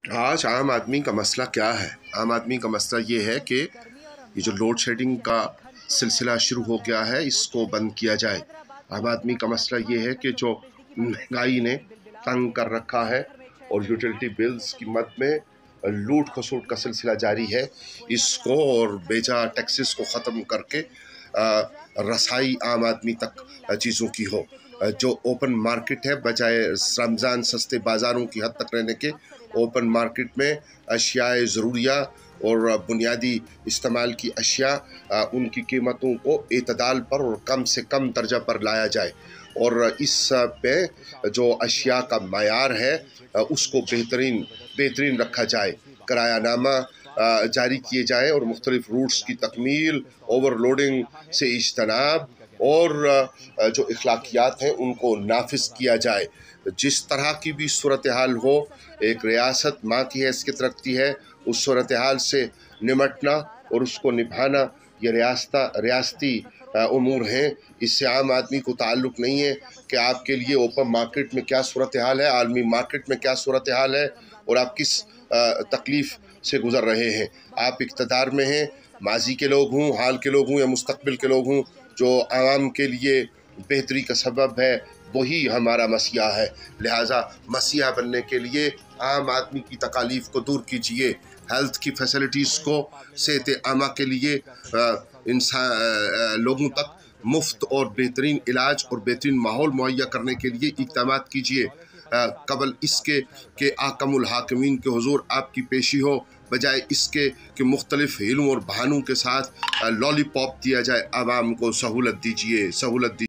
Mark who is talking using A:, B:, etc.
A: آج عام آدمی کا مسئلہ کیا ہے؟ عام آدمی کا مسئلہ یہ ہے کہ یہ جو لوڈ شیڈنگ کا سلسلہ شروع ہو گیا ہے اس کو بند کیا جائے۔ عام آدمی کا مسئلہ یہ ہے کہ جو مہنگائی نے تنگ کر رکھا ہے اور یوٹیلٹی بلز کی مد میں لوٹ کھسوٹ کا سلسلہ جاری ہے، اس کو اور بیجا ٹیکسز کو ختم کر کے رسائی عام آدمی تک چیزوں کی ہو۔ جو اوپن مارکیٹ ہے، بجائے رمضان سستے بازاروں کی حد تک رہنے کے، اوپن مارکیٹ میں اشیاء ضروریہ اور بنیادی استعمال کی اشیاء ان کی قیمتوں کو اعتدال پر اور کم سے کم درجہ پر لایا جائے، اور اس پہ جو اشیاء کا معیار ہے اس کو بہترین رکھا جائے۔ کرایہ نامہ جاری کیے جائے اور مختلف روٹس کی تکمیل، اوور لوڈنگ سے اجتناب اور جو اخلاقیات ہیں ان کو نافذ کیا جائے۔ جس طرح کی بھی صورتحال ہو، ایک ریاست ماں کی حیثیت رکھتی ہے، اس صورتحال سے نمٹنا اور اس کو نبھانا یہ ریاستی امور ہیں۔ اس سے عام آدمی کو تعلق نہیں ہے کہ آپ کے لیے اوپن مارکیٹ میں کیا صورتحال ہے، عالمی مارکیٹ میں کیا صورتحال ہے اور آپ کس تکلیف سے گزر رہے ہیں۔ آپ اقتدار میں ہیں، ماضی کے لوگ ہوں، حال کے لوگ ہوں یا مستقبل کے لوگ ہوں، جو عوام کے لیے بہتری کا سبب ہے وہی ہمارا مسیحا ہے۔ لہٰذا مسیحا بننے کے لیے عام آدمی کی تکالیف کو دور کیجیے، ہیلتھ کی فیسلٹیز کو صحت عامہ کے لیے لوگوں تک مفت اور بہترین علاج اور بہترین ماحول مہیا کرنے کے لیے اقدامات کیجیے، قبل اس کے کہ حاکم الحاکمین کے حضور آپ کی پیشی ہو، بجائے اس کے کہ مختلف ہیلوں اور بہانوں کے ساتھ لالی پاپ دیا جائے۔ عوام کو سہولت دیجیے۔